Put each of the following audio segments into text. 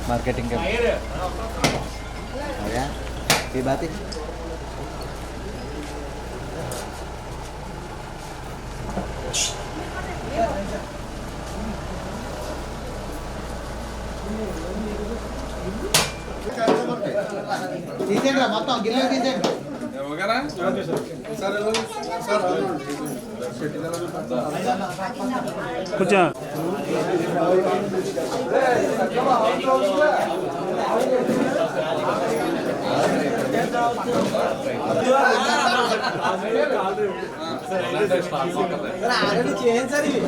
Marketing के ये बात है తీసేయండి మొత్తం గిన్నె తీసేయండి కూర్చో ఆల్రెడీ చేయండి సార్ ఇవి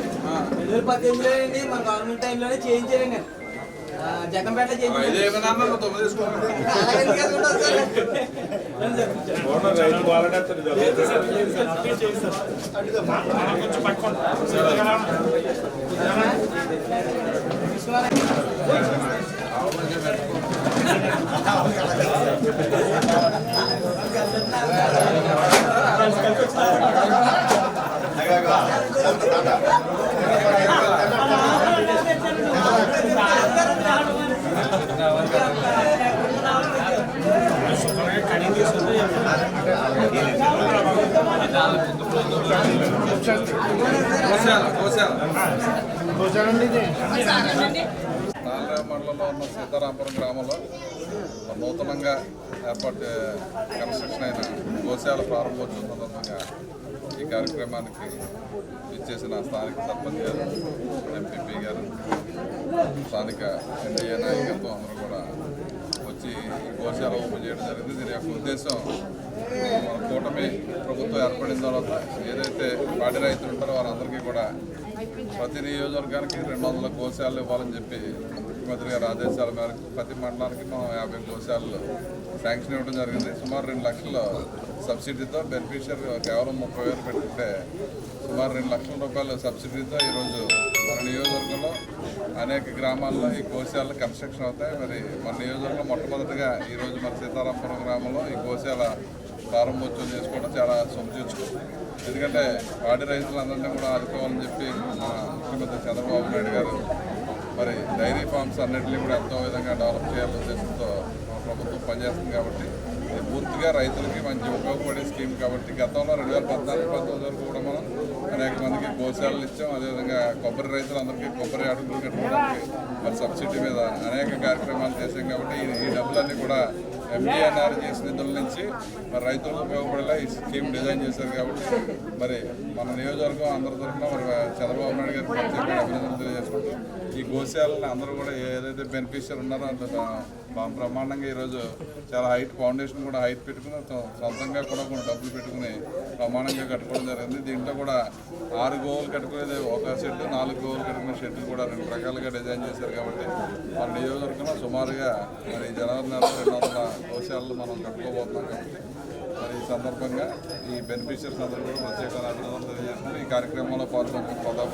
2018లో అండి మన గవర్నమెంట్ టైంలోనే చేయించారండి జగంపేట మండలంలో ఉన్న సీతారాంపురం గ్రామంలో నూతనంగా ఏర్పాటు కన్స్ట్రక్షన్ అయిన గోశాల ప్రారంభోత్సవం సందర్భంగా ఈ కార్యక్రమానికి ఇచ్చేసిన స్థానిక సర్పంచ్ గారు, ఎంపీపీ గారు, స్థానిక ఎన్డీఏ నాయకత్వం అందరూ కూడా వచ్చి ఈ గోశాల ఓపెన్ చేయడం జరిగింది. దీని యొక్క ఉద్దేశం మన కూటమి ప్రభుత్వం ఏర్పడిన తర్వాత ఏదైతే పాడి రైతులు ఉంటారో వారందరికీ కూడా ప్రతి నియోజకవర్గానికి 200 గోశాలలు ఇవ్వాలని చెప్పి ముఖ్యమంత్రి గారి ఆదేశాల మేరకు ప్రతి మండలానికి మనం 50 గోశాలలు శాంక్షన్ ఇవ్వడం జరిగింది. సుమారు 2 లక్షల సబ్సిడీతో బెనిఫిషియర్ కేవలం 30,000 పెట్టుకుంటే సుమారు 2 లక్షల రూపాయల సబ్సిడీతో ఈరోజు మన నియోజకవర్గంలో అనేక గ్రామాల్లో ఈ గోశాలలు కన్స్ట్రక్షన్ అవుతాయి. మరి మన నియోజకవర్గంలో మొట్టమొదటిగా ఈరోజు మన సీతారాంపురం గ్రామంలో ఈ గోశాల ప్రారంభోత్సవం చేసుకోవడం చాలా సొంతూచుకో. ఎందుకంటే పాడి రైతులందరినీ కూడా ఆదుకోవాలని చెప్పి మా ముఖ్యమంత్రి చంద్రబాబు నాయుడు గారు మరి డైరీ ఫార్మ్స్ అన్నింటినీ కూడా ఎంతో విధంగా డెవలప్ చేయాలనే ఉద్దేశంతో మా ప్రభుత్వం పనిచేస్తుంది. కాబట్టి ఇది పూర్తిగా రైతులకి మంచి ఉపయోగపడే స్కీమ్. కాబట్టి గతంలో 2014-19 వరకు కూడా మనం అనేక మందికి గోశాలలు ఇచ్చాం. అదేవిధంగా కొబ్బరి రైతులందరికీ కొబ్బరి అడుగులు కట్టుకోవడానికి మరి సబ్సిడీ మీద అనేక కార్యక్రమాలు చేశాం. కాబట్టి ఈ డబ్బులన్నీ కూడా ఎండిఎన్ఆర్ చేసిన నిధుల నుంచి మరి రైతులకు ఉపయోగపడేలా ఈ స్కీమ్ డిజైన్ చేశారు. కాబట్టి మరి మన నియోజకవర్గం అందరి తరఫున మరి చంద్రబాబు నాయుడు గారికి ప్రత్యేకంగా అభినందనలు తెలియజేసుకుంటూ ఈ గోశాలని అందరూ కూడా ఏదైతే బెనిఫిషియర్ ఉన్నారో అంత బ్రహ్మాండంగా ఈరోజు చాలా హైట్ ఫౌండేషన్ కూడా హైట్ పెట్టుకుని సొంతంగా కూడా కొన్ని డబ్బులు పెట్టుకుని బ్రహ్మాండంగా కట్టుకోవడం జరిగింది. దీంట్లో కూడా 6 గోవులు కట్టుకునేది ఒక షెడ్, 4 గోవులు కట్టుకునే షెడ్లు కూడా 2 రకాలుగా డిజైన్ చేశారు. కాబట్టి మన నియోజకవర్గంలో సుమారుగా మరి జనవరి నెల 200 గోశాలలు మనం కట్టుకోబోతున్నాం. కాబట్టి మరి ఈ సందర్భంగా ఈ బెనిఫిషియర్స్ అందరూ కూడా ప్రత్యేకంగా అభినందనలు తెలియజేస్తున్నారు. ఈ కార్యక్రమంలో పాల్గొన్న ప్రధాన